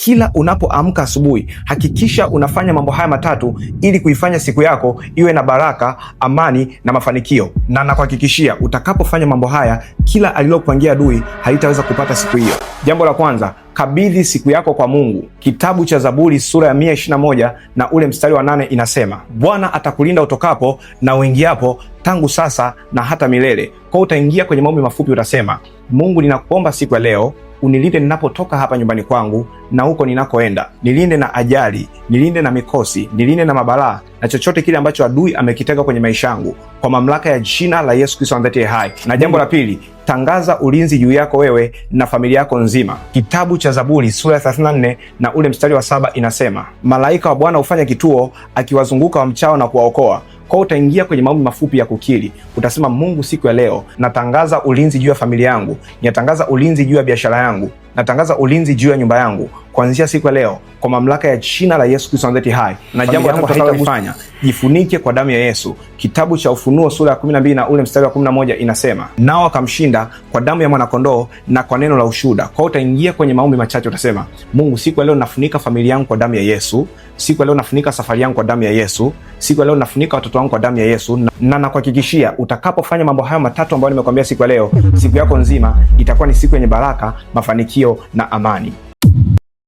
Kila unapoamka asubuhi, hakikisha unafanya mambo haya matatu ili kuifanya siku yako iwe na baraka, amani na mafanikio. Na nakuhakikishia utakapofanya mambo haya, kila alilokupangia adui halitaweza kupata siku hiyo. Jambo la kwanza, kabidhi siku yako kwa Mungu. Kitabu cha Zaburi sura ya 121 na ule mstari wa 8 inasema, Bwana atakulinda utokapo na uingiapo, tangu sasa na hata milele. Kwa utaingia kwenye maombi mafupi, utasema, Mungu, ninakuomba siku ya leo unilinde ninapotoka hapa nyumbani kwangu na huko ninakoenda. Nilinde na ajali, nilinde na mikosi, nilinde na mabalaa na chochote kile ambacho adui amekitega kwenye maisha yangu, kwa mamlaka ya jina la Yesu Kristo aliye hai. Na jambo la pili, tangaza ulinzi juu yako wewe na familia yako nzima. Kitabu cha Zaburi sura ya 34 na ule mstari wa 7 inasema, malaika wa Bwana hufanya kituo akiwazunguka wamchao na kuwaokoa. Kwa utaingia kwenye maombi mafupi ya kukiri, utasema, Mungu, siku ya leo natangaza ulinzi juu ya familia yangu, natangaza ulinzi juu ya biashara yangu, natangaza ulinzi juu ya nyumba yangu kuanzia siku ya leo kwa mamlaka ya jina la Yesu Kristo aliye hai. Na jambo la tatu haitakufanya, jifunike kwa damu ya Yesu. Kitabu cha Ufunuo sura ya 12 na ule mstari wa 11 inasema, nao akamshinda kwa damu ya mwanakondoo na kwa neno la ushuhuda. Kwa utaingia kwenye maombi machache, utasema, Mungu, siku ya leo nafunika familia yangu kwa damu ya Yesu. Siku ya leo nafunika safari yangu kwa damu ya Yesu. Siku ya leo nafunika watoto wangu kwa damu ya Yesu. Na nakuhakikishia utakapofanya mambo hayo matatu ambayo nimekwambia siku ya leo, siku yako nzima itakuwa ni siku yenye baraka, mafanikio na amani.